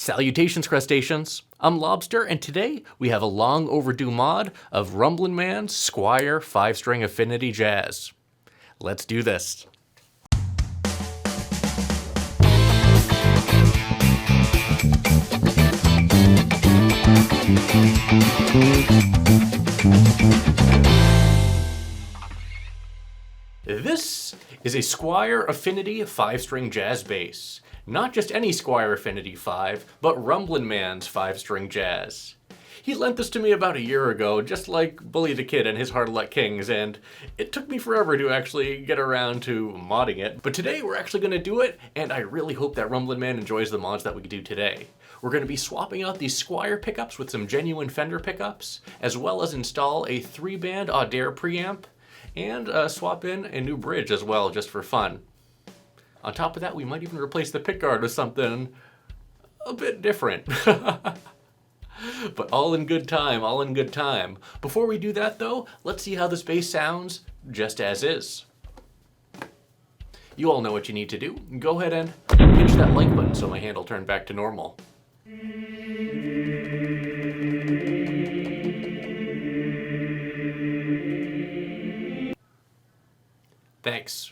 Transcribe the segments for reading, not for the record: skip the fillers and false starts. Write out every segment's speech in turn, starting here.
Salutations, crustaceans! I'm Lobster, and today we have a long overdue mod of Rumblin' Man's Squier 5-string Affinity Jazz. Let's do this. This is a Squier Affinity 5-string jazz bass. Not just any Squier Affinity 5, but Rumblin' Man's 5-string jazz. He lent this to me about a year ago, just like Bully the Kid and his Hard Luck Kings, and it took me forever to actually get around to modding it. But today we're actually going to do it, and I really hope that Rumblin' Man enjoys the mods that we do today. We're going to be swapping out these Squier pickups with some genuine Fender pickups, as well as install a 3-band Audaire preamp, and swap in a new bridge as well, just for fun. On top of that, we might even replace the pickguard with something a bit different. But all in good time, all in good time. Before we do that though, let's see how this bass sounds just as is. You all know what you need to do. Go ahead and pinch that like button so my hand will turn back to normal. Thanks.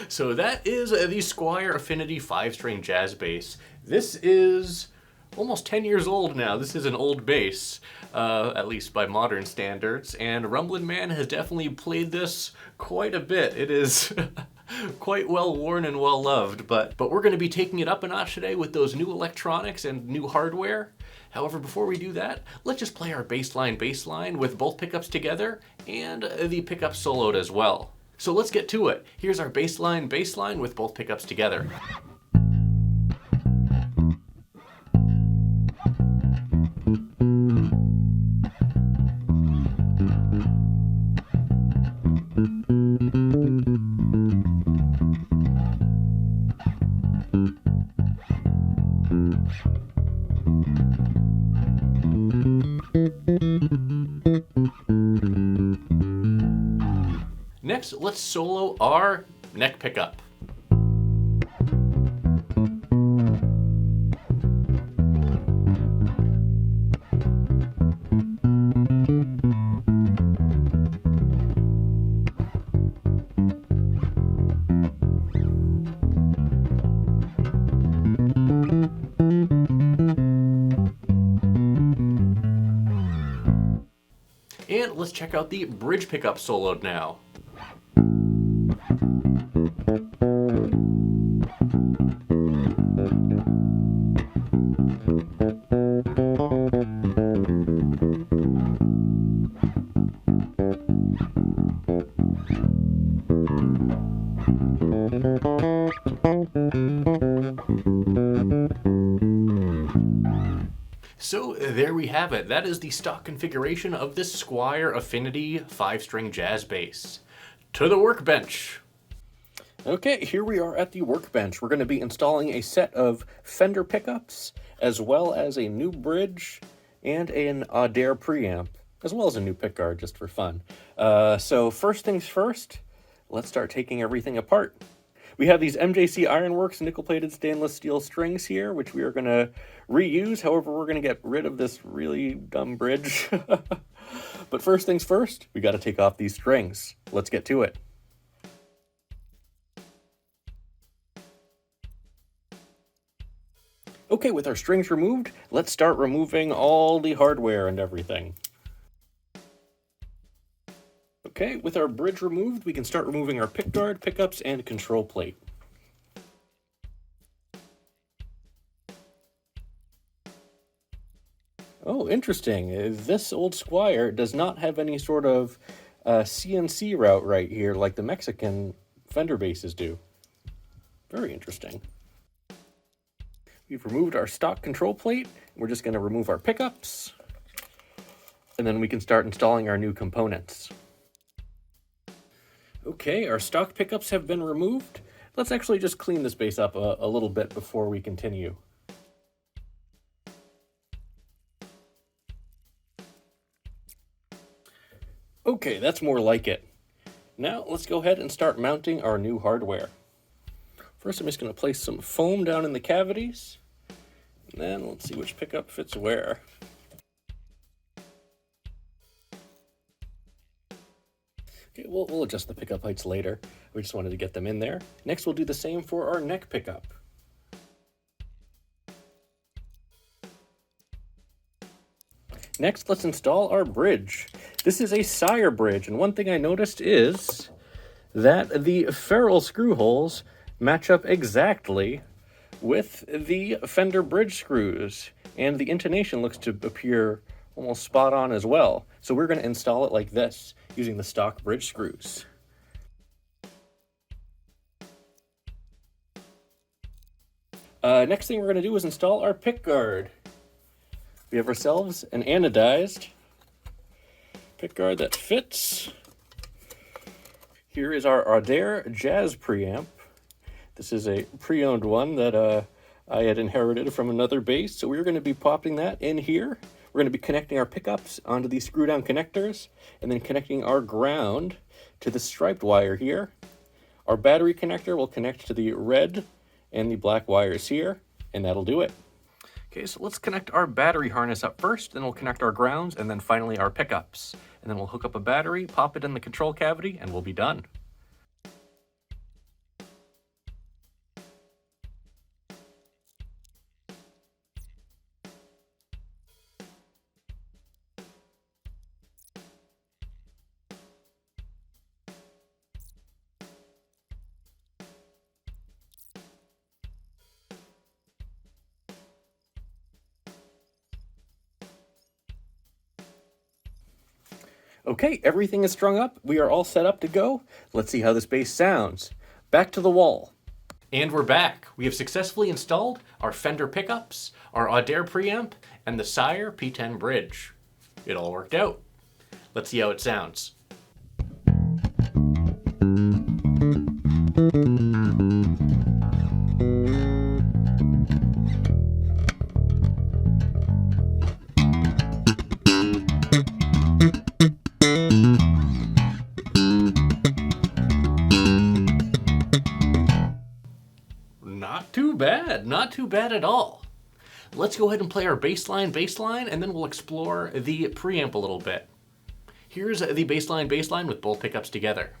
So that is the Squier Affinity 5-string jazz bass. This is almost 10 years old now. This is an old bass, at least by modern standards, and Rumblin' Man has definitely played this quite a bit. It is quite well worn and well loved, but we're going to be taking it up a notch today with those new electronics and new hardware. However, before we do that, let's just play our bass line with both pickups together and the pickup soloed as well. So let's get to it. Here's our bass line with both pickups together. Next, let's solo our neck pickup. And let's check out the bridge pickup soloed now. So there we have it. That is the stock configuration of this Squier Affinity 5-string jazz bass. To the workbench. Okay, here we are at the workbench. We're going to be installing a set of Fender pickups, as well as a new bridge and an Audaire preamp, as well as a new pickguard just for fun. So first things first, let's start taking everything apart. We have these MJC Ironworks nickel-plated stainless steel strings here, which we are going to reuse. However, we're going to get rid of this really dumb bridge. But first things first, we got to take off these strings. Let's get to it. Okay, with our strings removed, let's start removing all the hardware and everything. Okay, with our bridge removed, we can start removing our pickguard, pickups, and control plate. Oh, interesting. This old Squier does not have any sort of CNC route right here like the Mexican Fender basses do. Very interesting. We've removed our stock control plate. We're just going to remove our pickups. And then we can start installing our new components. Okay, our stock pickups have been removed. Let's actually just clean this bass up a little bit before we continue. Okay, that's more like it. Now let's go ahead and start mounting our new hardware. First, I'm just going to place some foam down in the cavities. And then let's see which pickup fits where. Okay, we'll adjust the pickup heights later. We just wanted to get them in there. Next, we'll do the same for our neck pickup. Next, let's install our bridge. This is a Squier bridge, and one thing I noticed is that the ferrule screw holes match up exactly with the Fender bridge screws, and the intonation looks to appear almost spot on as well. So we're going to install it like this, using the stock bridge screws. Next thing we're going to do is install our pickguard. We have ourselves an anodized pickguard that fits. Here is our Adair Jazz preamp. This is a pre-owned one that I had inherited from another bass, so we're going to be popping that in here. We're going to be connecting our pickups onto these screw-down connectors, and then connecting our ground to the striped wire here. Our battery connector will connect to the red and the black wires here, and that'll do it. Okay, so let's connect our battery harness up first, then we'll connect our grounds, and then finally our pickups. And then we'll hook up a battery, pop it in the control cavity, and we'll be done. Okay, everything is strung up. We are all set up to go. Let's see how this bass sounds. Back to the wall. And we're back. We have successfully installed our Fender pickups, our Adair preamp, and the Squier P10 bridge. It all worked out. Let's see how it sounds. Not too bad at all. Let's go ahead and play our bass line, and then we'll explore the preamp a little bit. Here's the bass line with both pickups together.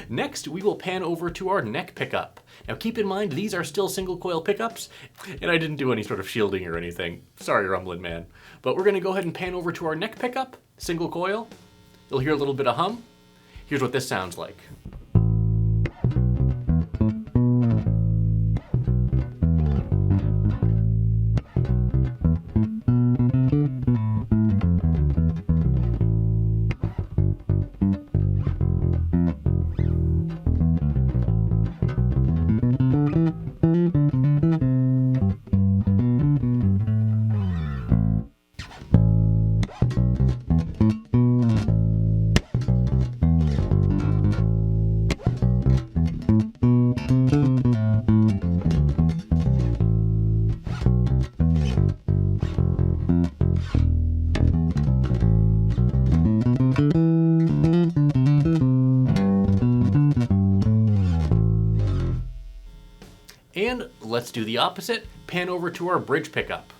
Next, we will pan over to our neck pickup. Now keep in mind, these are still single coil pickups, and I didn't do any sort of shielding or anything. Sorry, Rumblin man. But we're gonna go ahead and pan over to our neck pickup, single coil. You'll hear a little bit of hum. Here's what this sounds like. And let's do the opposite, pan over to our bridge pickup.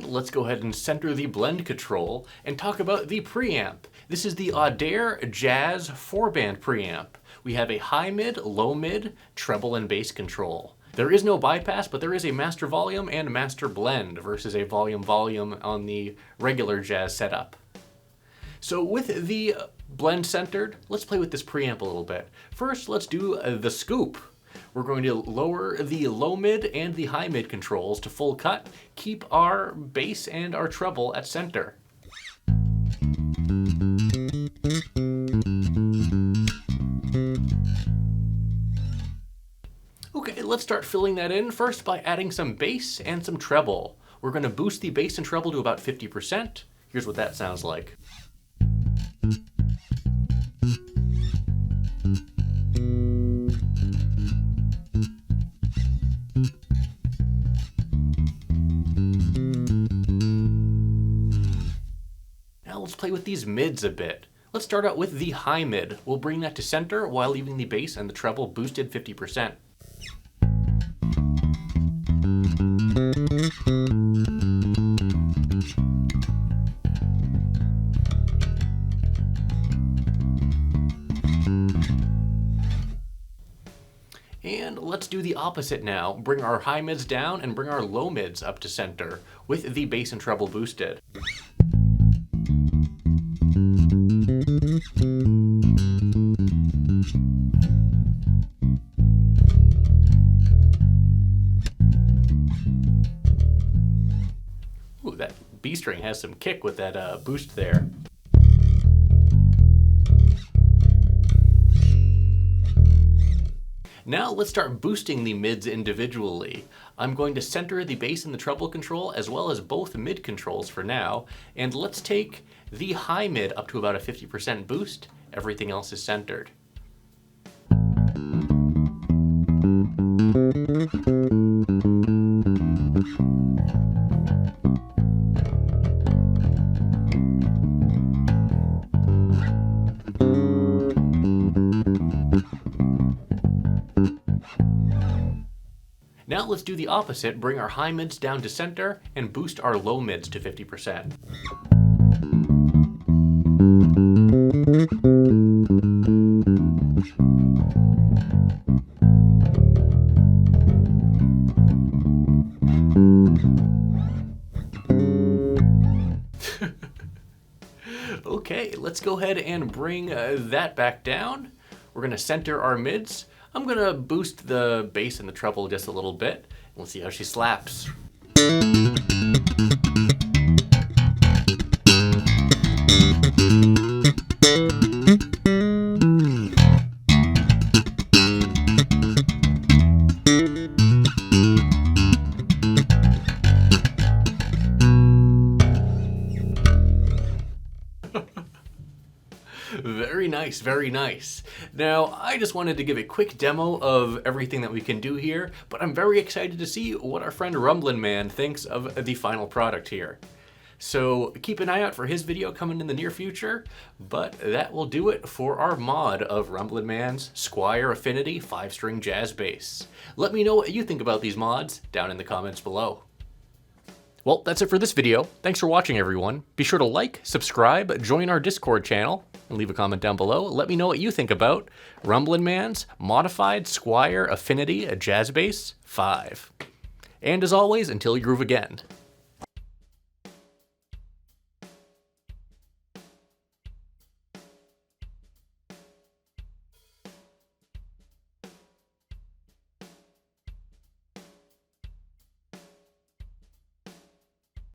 let's go ahead and center the blend control and talk about the preamp. This is the Audaire Jazz 4-band preamp. We have a high mid, low mid, treble and bass control. There is no bypass, but there is a master volume and master blend versus a volume on the regular Jazz setup. So with the blend centered, let's play with this preamp a little bit. First, let's do the scoop. We're going to lower the low mid and the high mid controls to full cut, keep our bass and our treble at center. Okay, let's start filling that in first by adding some bass and some treble. We're going to boost the bass and treble to about 50%. Here's what that sounds like. Now let's play with these mids a bit. Let's start out with the high mid. We'll bring that to center while leaving the bass and the treble boosted 50%. And let's do the opposite now. Bring our high mids down and bring our low mids up to center with the bass and treble boosted. Ooh, that B string has some kick with that boost there. Now let's start boosting the mids individually. I'm going to center the bass and the treble control as well as both mid controls for now, and let's take the high mid up to about a 50% boost. Everything else is centered. Now let's do the opposite, bring our high mids down to center and boost our low mids to 50%. Okay, let's go ahead and bring that back down. We're going to center our mids. I'm going to boost the bass and the treble just a little bit. We'll see how she slaps. Very nice, very nice. Now, I just wanted to give a quick demo of everything that we can do here, but I'm very excited to see what our friend Rumblin Man thinks of the final product here. So keep an eye out for his video coming in the near future, but that will do it for our mod of Rumblin Man's Squier Affinity 5-string jazz bass. Let me know what you think about these mods down in the comments below. Well, that's it for this video. Thanks for watching, everyone. Be sure to like, subscribe, join our Discord channel, and leave a comment down below. Let me know what you think about Rumblin Man's modified Squier Affinity Jazz Bass 5. And as always, until you groove again.